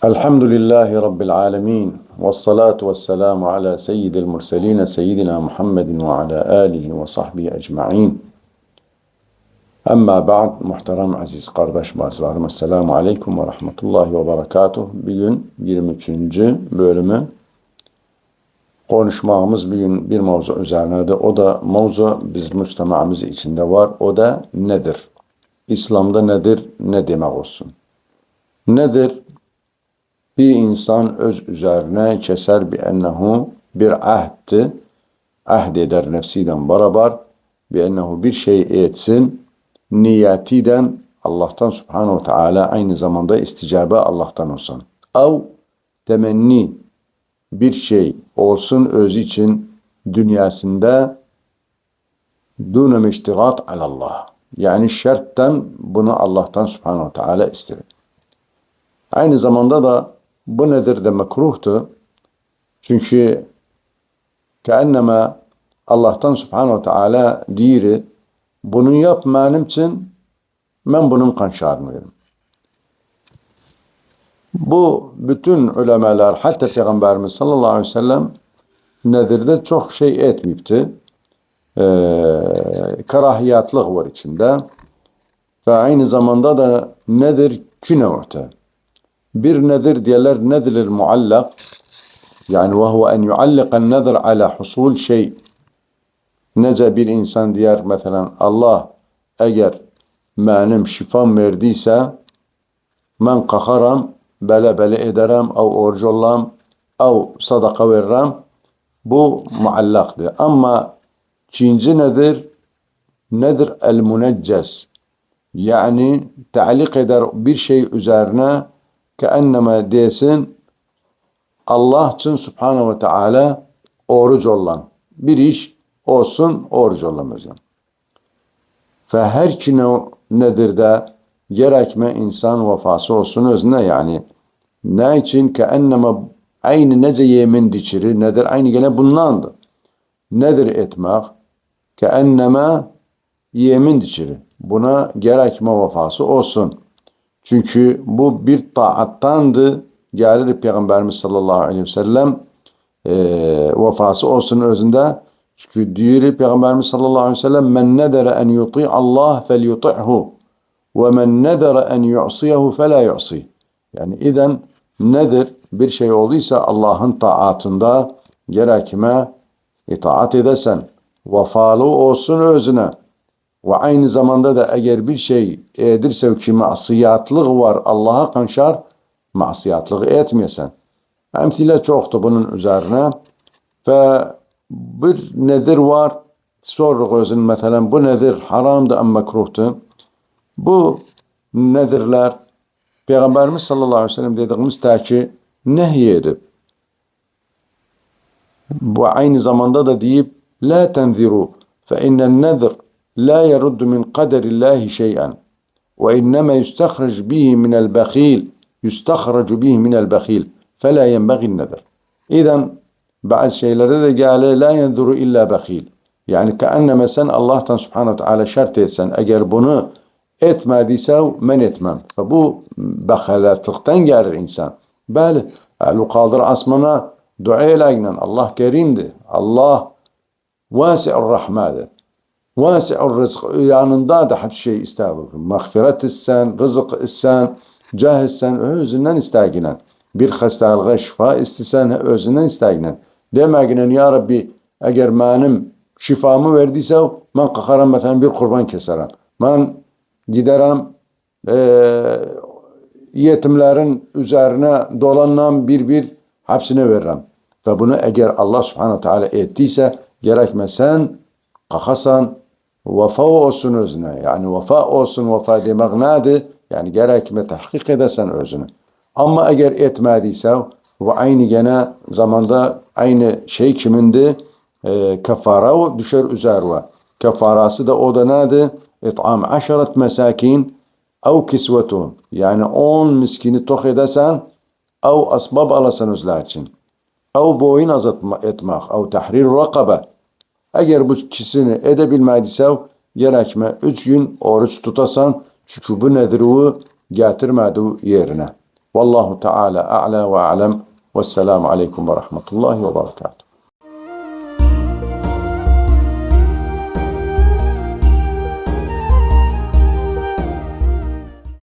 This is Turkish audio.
Elhamdülillahi Rabbil alemin. Vessalatu vesselamu ala seyyidil murselin seyyidina Muhammedin ve ala alihi ve sahbihi ecma'in. Amma ba'd, muhterem aziz kardeş bazılarım. Esselamu aleyküm ve rahmetullahi ve berekatuh. Bugün 23. bölümü konuşmamız bugün bir mevzu üzerinedir. O da mevzu biz müçtemamız içinde var. O da nedir? İslam'da nedir? Ne demek olsun? Nedir? Bir insan öz üzerine keser bi ennehu bir ahdi, ahd eder nefsiden beraber bi ennehu bir şey etsin, niyetiden Allah'tan Subhanahu ve Teala aynı zamanda isticabe Allah'tan olsun. Av temenni bir şey olsun öz için dünyasında dûne meştigat alallah. Yani şertten bunu Allah'tan Subhanahu ve Teala ister. Aynı zamanda da bu nedir de mekruhtu. Çünkü keenneme Allah'tan Subhanahu ve Teala diri bunu yapmanım için ben bunun kanşarını. Bu bütün ulemalar hatta Peygamberimiz sallallahu aleyhi ve sellem nedirde çok şey etmeyipti. Karahiyatlık var içinde. Ve aynı zamanda da nedir künevte. Bir nedir diyorlar nedir muallak. Yani ve huve en yuallikan nedir ala husul şey. Nece bir insan diyor mesela Allah eğer benim şifam verdiyse ben kalkarım bele ederim av oruç olam av sadaka veririm. Bu muallaktır. Ama ikinci nedir? Nedir el munecces. Yani ta'lik eder bir şey üzerine keenneme desin Allah için Subhanahu ve Teala oruç olan bir iş olsun oruç olamaz. Ve her ki nedir de gerekme insan vefası olsun özüne yani ne için keenneme aynı nece yemin dişiri nedir aynı gene bundandır. Nedir etmek? Keenneme yemin dişiri. Buna gerekme vefası olsun. Çünkü bu bir taattandı. Gelir Peygamberimiz sallallahu aleyhi ve sellem vefası olsun özünde. Çünkü diyor Peygamberimiz sallallahu aleyhi ve sellem men nedere en yuti' Allah fel yuti'hu ve men nedere en yu'siyehu fe la yu'si. Yani iden nedir? Bir şey olduysa Allah'ın taatında gerekme itaat edesen. Vefalı olsun özüne. Ve aynı zamanda da eğer bir şey edirse ki masiyatlık var Allah'a kanşar masiyatlık etmeyesen. Emthile çoktu bunun üzerine. Ve bir nedir var soruk özün mesela bu nedir haramdı ama mekruhtu. Bu nedirler Peygamberimiz sallallahu aleyhi ve sellem dediğimiz ki nehy edip bu aynı zamanda da deyip la tenziru fe innen nedir لا يرد من قدر الله شيئا وإنما يستخرج به من البخيل فلا ينبغي النذر. İzen bazı şeylerde de gâle la yenzuru illa bakhil. Yani keenneme sen Allah'tan Subhanahu ve Teala şart etsen eğer bunu etmediyse men etmem. Ve bu bakhalatlıktan gelir insan. Böyle elu kaldır asmana dua eyleyinen Allah kerimdi. Allah vasi'ur rahmadır. Vasi'ur rızk yanında da her şey isteyebilir. Mağfiret issen, rızık issen, cah issen, özünden isteyinen. Bir hastalığa şifa istesen, özünden isteyinen. Demekinen ya Rabbi eğer benim şifamı verdiyse ben kalkarım mesela bir kurban keserim. Ben giderim yetimlerin üzerine dolanan bir hepsine veririm. Ve bunu eğer Allah Subhanahu Teala ettiyse gerekmesen kalkasan vefa olsun özüne. Yani vefa olsun vefa demek nedir? Yani gerekme tahkik edesen özüne. Ama eğer etmediyse ve aynı gene zamanda aynı şey kimindi? Kefara düşer üzerine. Kefarası da o da nedir? İt'am 10 mesakin ev kisvetun. Yani 10 miskini tok edesen ev asbab alasan özler için. Ev boyun azat etmek. Ev tahrir rakabe. Eğer bu ikisini edebilmediyse gerekme 3 gün oruç tutasan çünkü bu nedir o getirmedi yerine. Vallahu Teala a'la ve a'lem. Vesselamu aleyküm ve rahmetullahi ve berekatuhu.